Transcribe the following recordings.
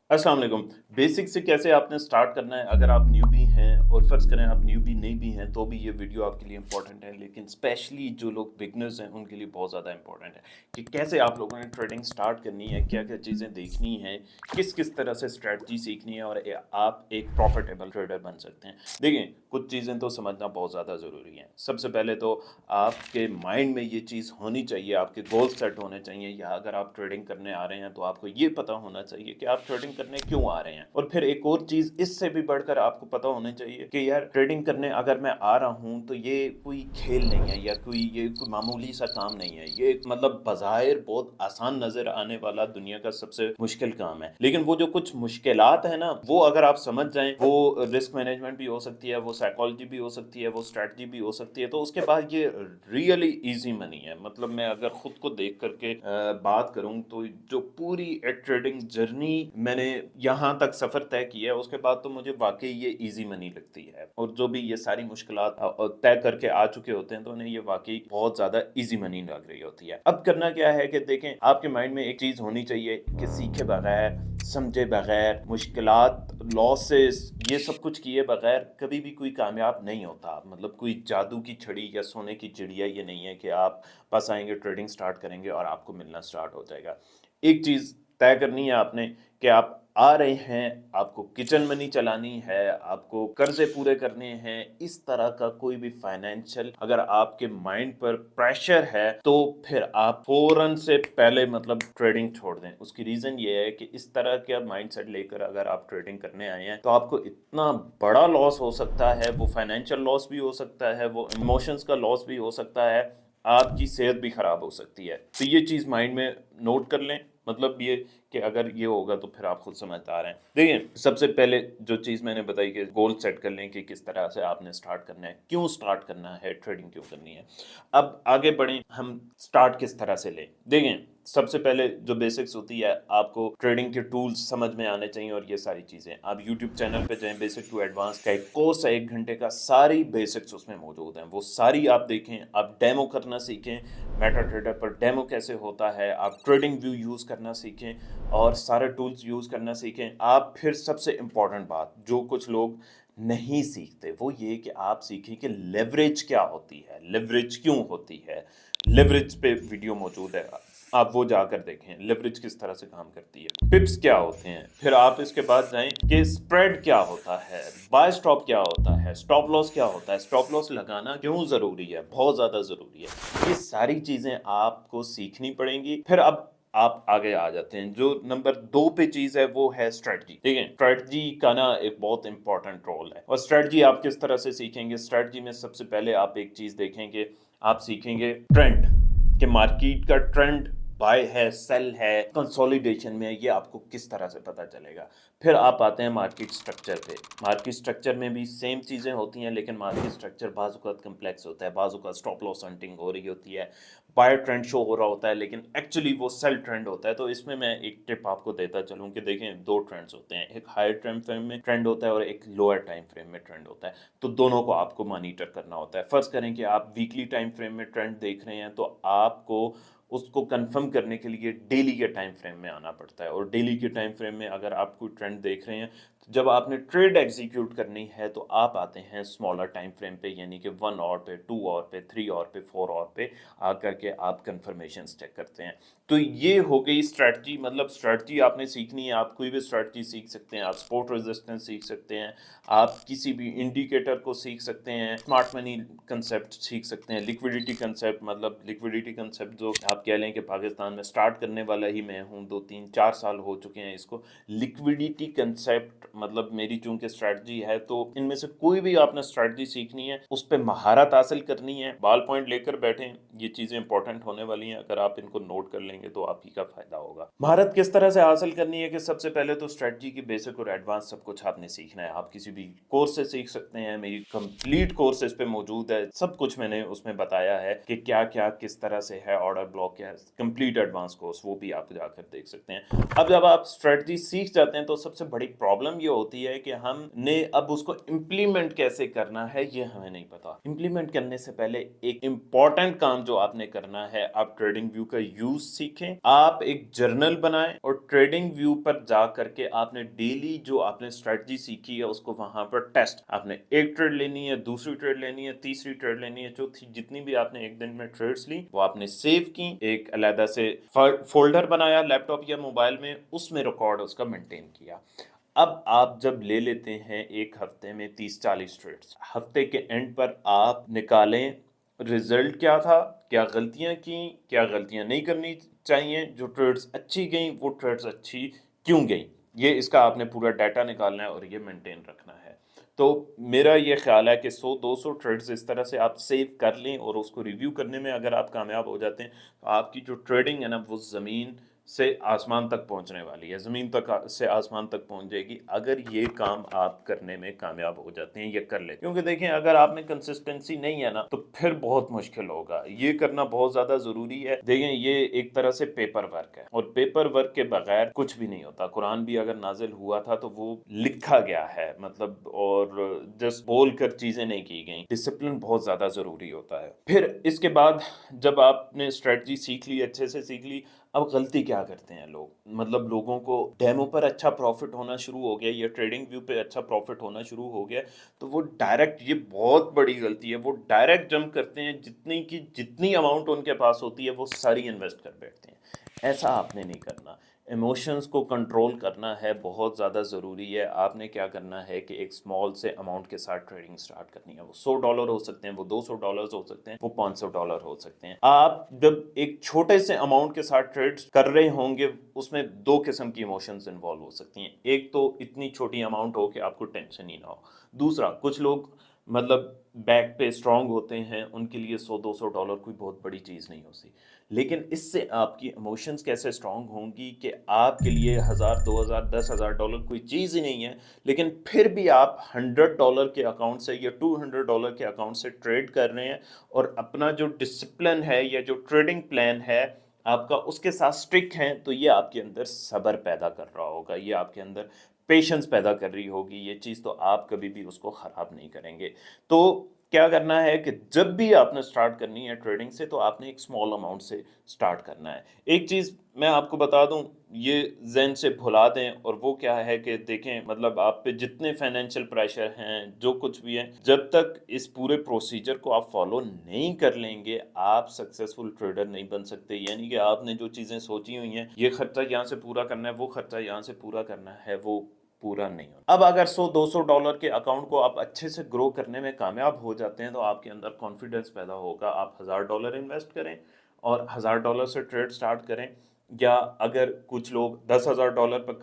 अस्सलाम वालेकुम। बेसिक से कैसे आपने स्टार्ट करना है, अगर आप न्यूबी हैं और फ़र्ज़ करें आप न्यूबी नहीं भी हैं तो भी ये वीडियो आपके लिए इम्पोर्टेंट है, लेकिन स्पेशली जो लोग बिगिनर्स हैं उनके लिए बहुत ज़्यादा इम्पोर्टेंट है कि कैसे आप लोगों ने ट्रेडिंग स्टार्ट करनी है, क्या-क्या चीज़ें देखनी हैं, किस-किस तरह से स्ट्रैटेजी सीखनी है और आप एक प्रॉफिटेबल ट्रेडर बन सकते हैं। देखिए, कुछ चीज़ें तो समझना बहुत ज़्यादा ज़रूरी है। सबसे पहले तो आपके माइंड में ये चीज़ होनी चाहिए, आपके गोल सेट होने चाहिए, या अगर आप ट्रेडिंग करने आ रहे हैं तो आपको ये पता होना चाहिए कि आप ट्रेडिंग करने क्यों आ रहे हैं। और फिर एक और चीज़ इससे भी बढ़कर आपको पता होनी चाहिए कि यार ट्रेडिंग करने अगर मैं आ रहा हूँ तो ये कोई खेल नहीं है, या ये कोई मामूली सा काम नहीं है। ये एक मतलब बज़ाहिर बहुत आसान नज़र आने वाला दुनिया का सबसे मुश्किल काम है। लेकिन वो जो कुछ मुश्किलात है ना, वो अगर आप समझ जाएँ, वो रिस्क मैनेजमेंट भी हो सकती है, वो साइकोलॉजी भी हो सकती है, वो स्ट्रैटेजी भी हो सकती है, तो उसके बाद ये रियली ईज़ी मनी है। मतलब मैं अगर खुद को देख कर के बात करूँ तो जो पूरी एक ट्रेडिंग जर्नी मैंने यहाँ तक सफ़र तय किया है, उसके बाद तो मुझे वाक़ई ये ईज़ी मनी लगती है। और जो भी ये सारी मुश्किलात तय करके आ चुके होते हैं, तो उन्हें ये वाक़ई बहुत ज़्यादा ईज़ी मनी लग रही होती है। अब करना क्या है कि देखें, आपके माइंड में एक चीज़ होनी चाहिए कि सीखे बगैर, समझे बगैर, मुश्किलात, लॉसेस, ये सब कुछ किए बगैर कभी भी कोई कामयाब नहीं होता। मतलब कोई जादू की छड़ी या सोने की चिड़िया ये नहीं है कि आप बस आएँगे, ट्रेडिंग स्टार्ट करेंगे और आपको मिलना स्टार्ट हो जाएगा। एक चीज़ तय करनी है आपने कि आप आ रहे हैं, आपको किचन मनी चलानी है, आपको कर्ज़े पूरे करने हैं, इस तरह का कोई भी फाइनेंशियल अगर आपके माइंड पर प्रेशर है, तो फिर आप फ़ौरन से पहले मतलब ट्रेडिंग छोड़ दें। उसकी रीज़न ये है कि इस तरह का माइंडसेट लेकर अगर आप ट्रेडिंग करने आए हैं, तो आपको इतना बड़ा लॉस हो सकता है, वो फाइनेंशियल लॉस भी हो सकता है, वो इमोशंस का लॉस भी हो सकता है, आपकी सेहत भी ख़राब हो सकती है। तो ये चीज़ माइंड में नोट कर लें। मतलब ये कि अगर ये होगा तो फिर आप खुद समझदार हैं। देखिए, सबसे पहले जो चीज़ मैंने बताई कि गोल सेट कर लें कि किस तरह से आपने स्टार्ट करना है, क्यों स्टार्ट करना है, ट्रेडिंग क्यों करनी है। अब आगे बढ़ें, हम स्टार्ट किस तरह से लें। देखें, सबसे पहले जो बेसिक्स होती है, आपको ट्रेडिंग के टूल्स समझ में आने चाहिए और ये सारी चीज़ें। आप यूट्यूब चैनल पे जाएँ, बेसिक टू एडवांस का एक कोर्स है 1 घंटे का, सारी बेसिक्स उसमें मौजूद हैं। वो सारी आप देखें, आप डेमो करना सीखें, मेटा ट्रेडर पर डेमो कैसे होता है, आप ट्रेडिंग व्यू यूज़ करना सीखें और सारे टूल्स यूज़ करना सीखें। आप फिर सबसे इम्पोर्टेंट बात जो कुछ लोग नहीं सीखते, वो ये कि आप सीखें कि लेवरेज क्या होती है, लेवरेज क्यों होती है। लेवरेज पे वीडियो मौजूद है, आप वो जाकर देखें, लेवरेज किस तरह से काम करती है, पिप्स क्या होते हैं। फिर आप इसके बाद जाएँ कि स्प्रेड क्या होता है, बाय स्टॉप क्या होता है, स्टॉप लॉस क्या होता है, स्टॉप लॉस लगाना क्यों ज़रूरी है, बहुत ज़्यादा ज़रूरी है। ये सारी चीज़ें आपको सीखनी पड़ेंगी। फिर अब आप आगे आ जाते हैं। जो नंबर 2 पे चीज़ है वो है स्ट्रैटेजी। ठीक है? स्ट्रैटेजी का ना एक बहुत इम्पोर्टेंट रोल है और स्ट्रैटेजी आप किस तरह से सीखेंगे? स्ट्रैटेजी में सबसे पहले आप एक चीज़ देखेंगे, आप सीखेंगे ट्रेंड, कि मार्केट का ट्रेंड बाय है, सेल है, कंसोलिडेशन में है, ये आपको किस तरह से पता चलेगा। फिर आप आते हैं मार्केट स्ट्रक्चर पे। मार्केट स्ट्रक्चर में भी सेम चीज़ें होती हैं, लेकिन मार्केट स्ट्रक्चर बाज़ औक़ात कॉम्प्लेक्स होता है, बाज़ औक़ात स्टॉप लॉस हंटिंग हो रही होती है, बाय ट्रेंड शो हो रहा होता है, लेकिन एक्चुअली वो सेल ट्रेंड होता है। तो इसमें मैं एक टिप आपको देता चलूँ कि देखें, 2 ट्रेंड्स होते हैं, एक हायर टाइम फ्रेम में ट्रेंड होता है और एक लोअर टाइम फ्रेम में ट्रेंड होता है। तो दोनों को आपको मॉनिटर करना होता है। फ़र्ज़ करें कि आप वीकली टाइम फ्रेम में ट्रेंड देख रहे हैं, तो आपको उसको कंफर्म करने के लिए डेली के टाइम फ्रेम में आना पड़ता है। और डेली के टाइम फ्रेम में अगर आप कोई ट्रेंड देख रहे हैं, तो जब आपने ट्रेड एग्जीक्यूट करनी है, तो आप आते हैं स्मॉलर टाइम फ्रेम पे, यानी कि 1 आवर पे, 2 आवर पे, 3 आवर पे, 4 आवर पे आकर के आप कंफर्मेशंस चेक करते हैं। तो ये हो गई स्ट्रैटेजी। मतलब स्ट्रैटेजी आपने सीखनी है, आप कोई भी स्ट्रैटेजी सीख सकते हैं, आप सपोर्ट रेजिस्टेंस सीख सकते हैं, आप किसी भी इंडिकेटर को सीख सकते हैं, स्मार्ट मनी कंसेप्ट सीख सकते हैं, लिक्विडिटी कंसेप्ट। मतलब लिक्विडिटी कंसेप्ट जो आप कह लें कि पाकिस्तान में स्टार्ट करने वाला ही मैं हूँ, 2-3-4 साल हो चुके हैं इसको। लिक्विडिटी कंसेप्ट मतलब मेरी चूँकि स्ट्रैटेजी है, तो इनमें से कोई भी आपने स्ट्रैटेजी सीखनी है, उस पे महारत हासिल करनी है, बाल पॉइंट लेकर बैठें, ये चीज़ें इंपॉर्टेंट होने वाली हैं। अगर आप इनको नोट कर लेंगे तो आप ही का फ़ायदा होगा। महारत किस तरह से हासिल करनी है कि सबसे पहले तो स्ट्रैटेजी की बेसिक और एडवांस सब कुछ आपने सीखना है। आप किसी भी कोर्स से सीख सकते हैं, मेरी कंप्लीट कोर्स इस पे मौजूद है, सब कुछ मैंने उसमें बताया है कि क्या-क्या किस तरह से है, ऑर्डर ब्लॉक क्या है, कंप्लीट एडवांस कोर्स वो भी आप जाकर देख सकते हैं। अब जब आप स्ट्रैटेजी सीख जाते हैं, तो सबसे बड़ी प्रॉब्लम ये ये होती है कि हमने अब उसको इम्प्लीमेंट कैसे करना है ये हमें नहीं पता। इम्प्लीमेंट करने से पहले एक इम्पॉर्टेंट काम जो आपने करना है, आप ट्रेडिंग व्यू का यूज सीखें, आप एक जर्नल बनाएं और ट्रेडिंग व्यू पर जा करके आपने डेली जो आपने स्ट्रेटजी सीखी है उसको वहां पर टेस्ट, आपने एक ट्रेड लेनी है, दूसरी ट्रेड लेनी है, तीसरी ट्रेड लेनी है, चौथी, जितनी भी आपने एक दिन में ट्रेड्स ली वो आपने सेव की, एक अलग से फोल्डर बनाया लैपटॉप या मोबाइल में, उसमें रिकॉर्ड उसका मेंटेन किया। अब आप जब ले लेते हैं एक हफ्ते में 30-40 ट्रेड्स, हफ्ते के एंड पर आप निकालें रिजल्ट क्या था, क्या गलतियां की, क्या गलतियां नहीं करनी चाहिए, जो ट्रेड्स अच्छी गई वो ट्रेड्स अच्छी क्यों गई, ये इसका आपने पूरा डाटा निकालना है और ये मेंटेन रखना है। तो मेरा ये ख्याल है कि 100-200 ट्रेड्स इस तरह से आप सेव कर लें और उसको रिव्यू करने में अगर आप कामयाब हो जाते हैं तो आपकी जो ट्रेडिंग है ना वो ज़मीन से आसमान तक पहुंचने वाली है, ज़मीन तक से आसमान तक पहुंच जाएगी अगर ये काम आप करने में कामयाब हो जाते हैं, ये कर लेते हैं। क्योंकि देखें अगर आप में कंसिस्टेंसी नहीं है ना तो फिर बहुत मुश्किल होगा, ये करना बहुत ज़्यादा ज़रूरी है। देखें ये एक तरह से पेपर वर्क है और पेपर वर्क के बगैर कुछ भी नहीं होता। कुरान भी अगर नाजिल हुआ था तो वो लिखा गया है, मतलब, और जस्ट बोल कर चीज़ें नहीं की गई। डिसिप्लिन बहुत ज़्यादा ज़रूरी होता है। फिर इसके बाद जब आपने स्ट्रेटजी सीख ली, अच्छे से सीख ली, अब गलती क्या करते हैं लोग, मतलब लोगों को डेमो पर अच्छा प्रॉफिट होना शुरू हो गया या ट्रेडिंग व्यू पे अच्छा प्रॉफिट होना शुरू हो गया तो वो डायरेक्ट, ये बहुत बड़ी गलती है, वो डायरेक्ट जंप करते हैं, जितनी अमाउंट उनके पास होती है वो सारी इन्वेस्ट कर बैठते हैं। ऐसा आपने नहीं करना। इमोशंस को कंट्रोल करना है, बहुत ज़्यादा ज़रूरी है। आपने क्या करना है कि एक स्मॉल से अमाउंट के साथ ट्रेडिंग स्टार्ट करनी है। वो $100 हो सकते हैं, वो $200 हो सकते हैं, वो $500 हो सकते हैं। आप जब एक छोटे से अमाउंट के साथ ट्रेड्स कर रहे होंगे उसमें दो किस्म की इमोशंस इन्वॉल्व हो सकती हैं। एक तो इतनी छोटी अमाउंट हो कि आपको टेंशन ही ना हो। दूसरा, कुछ लोग मतलब बैक पे स्ट्रांग होते हैं, उनके लिए $100-200 कोई बहुत बड़ी चीज़ नहीं होती। लेकिन इससे आपकी इमोशंस कैसे स्ट्रांग होंगी कि आपके लिए 1000, 2000, $10,000 कोई चीज़ ही नहीं है, लेकिन फिर भी आप $100 के अकाउंट से या $200 के अकाउंट से ट्रेड कर रहे हैं और अपना जो डिसिप्लिन है या जो ट्रेडिंग प्लान है आपका उसके साथ स्ट्रिक्ट हैं, तो ये आपके अंदर सब्र पैदा कर रहा होगा, ये आपके अंदर पेशेंस पैदा कर रही होगी। ये चीज़ तो आप कभी भी उसको ख़राब नहीं करेंगे। तो क्या करना है कि जब भी आपने स्टार्ट करनी है ट्रेडिंग से तो आपने एक स्मॉल अमाउंट से स्टार्ट करना है। एक चीज़ मैं आपको बता दूं, ये ज़हन से भुला दें, और वो क्या है कि देखें, मतलब आप पे जितने फाइनेंशियल प्रेशर हैं, जो कुछ भी है, जब तक इस पूरे प्रोसीजर को आप फॉलो नहीं कर लेंगे आप सक्सेसफुल ट्रेडर नहीं बन सकते। यानी कि आपने जो चीज़ें सोची हुई हैं, ये खर्चा यहाँ से पूरा करना है, वो खर्चा यहाँ से पूरा करना है, वो पूरा नहीं होता। अब अगर $100-200 के अकाउंट को आप अच्छे से ग्रो करने में कामयाब हो जाते हैं तो आपके अंदर कॉन्फिडेंस पैदा होगा। आप $1000 इन्वेस्ट करें और $1000 से ट्रेड स्टार्ट करें, या अगर कुछ लोग $10,000 पर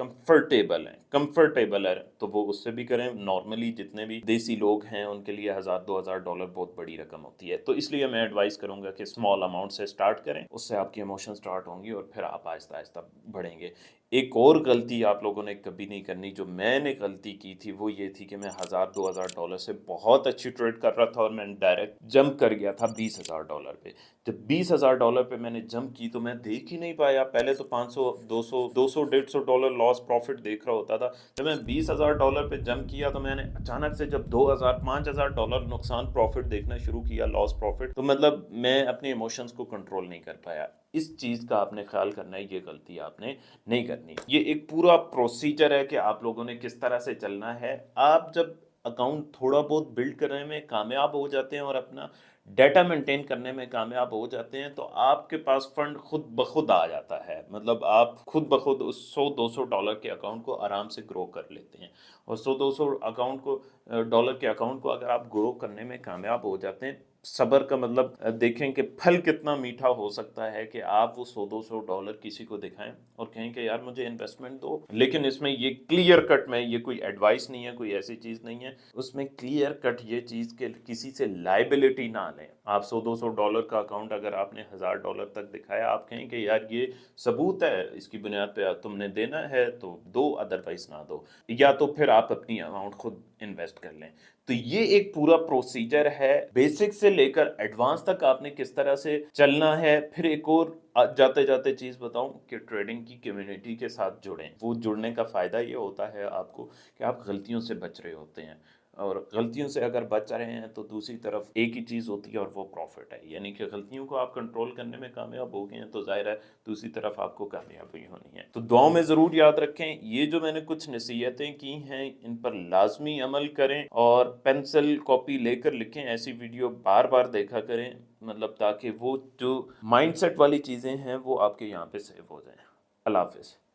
कंफर्टेबल है तो वो उससे भी करें। नॉर्मली जितने भी देसी लोग हैं उनके लिए $1000-2000 बहुत बड़ी रकम होती है। तो इसलिए मैं एडवाइस करूंगा कि स्मॉल अमाउंट से स्टार्ट करें, उससे आपकी इमोशन स्टार्ट होंगी और फिर आप आहिस्ता आहिस्ता बढ़ेंगे। एक और गलती आप लोगों ने कभी नहीं करनी, जो मैंने गलती की थी वो ये थी कि मैं $1000-2000 से बहुत अच्छी ट्रेड कर रहा था और मैं डायरेक्ट जंप कर गया था $20,000 पे। जब $20,000 पे मैंने जंप की तो मैं देख ही नहीं पाया। पहले तो 500, 200, 200, $150 लॉस प्रॉफिट देख रहा होता था। जब मैं $20,000 पे जंप किया तो मैंने अचानक से जब $2,000, $5,000 नुकसान प्रॉफिट देखना शुरू किया, लॉस प्रॉफिट, तो मतलब मैं अपने इमोशंस को कंट्रोल नहीं कर पाया। इस चीज़ का आपने ख्याल करना है, ये गलती आपने नहीं करनी। ये एक पूरा प्रोसीजर है कि आप लोगों ने किस तरह से चलना है। आप जब अकाउंट थोड़ा बहुत बिल्ड करने में कामयाब हो जाते हैं और अपना डाटा मेंटेन करने में कामयाब हो जाते हैं तो आपके पास फंड खुद ब खुद आ जाता है। मतलब आप खुद ब खुद उस $100-200 के अकाउंट को आराम से ग्रो कर लेते हैं। और 100-200 अकाउंट को डॉलर के अकाउंट को अगर आप ग्रो करने में कामयाब हो जाते हैं, सब्र का मतलब देखें कि फल कितना मीठा हो सकता है कि आप वो $100-200 किसी को दिखाएं और कहें कि यार मुझे इन्वेस्टमेंट दो। लेकिन इसमें ये क्लियर कट में, ये कोई एडवाइस नहीं है, कोई ऐसी चीज़ नहीं है, उसमें क्लियर कट ये चीज़ के किसी से लाइबिलिटी ना लें। आप $100-200 का अकाउंट अगर आपने $1000 तक दिखाया, आप कहें कि यार ये सबूत है, इसकी बुनियाद पे तुमने देना है तो दो, अदरवाइज ना दो। या तो फिर आप अपनी अमाउंट खुद इन्वेस्ट कर लें। तो ये एक पूरा प्रोसीजर है, बेसिक से लेकर एडवांस तक आपने किस तरह से चलना है। फिर एक और जाते-जाते चीज़ बताऊँ कि ट्रेडिंग की कम्युनिटी के साथ जुड़ें। वो जुड़ने का फ़ायदा ये होता है आपको कि आप गलतियों से बच रहे होते हैं, और गलतियों से अगर बच रहे हैं तो दूसरी तरफ एक ही चीज़ होती है और वो प्रॉफ़िट है। यानी कि गलतियों को आप कंट्रोल करने में कामयाब हो गए हैं तो ज़ाहिर है दूसरी तरफ आपको कामयाबी होनी है। तो दुआओं में ज़रूर याद रखें, ये जो मैंने कुछ नसीहतें की हैं इन पर लाज़मी अमल करें और पेंसिल कॉपी लेकर लिखें। ऐसी वीडियो बार-बार देखा करें, मतलब ताकि वो जो माइंडसेट वाली चीज़ें हैं वो आपके यहाँ पे सेव हो जाएँ। अल्लाह हाफ़िज़।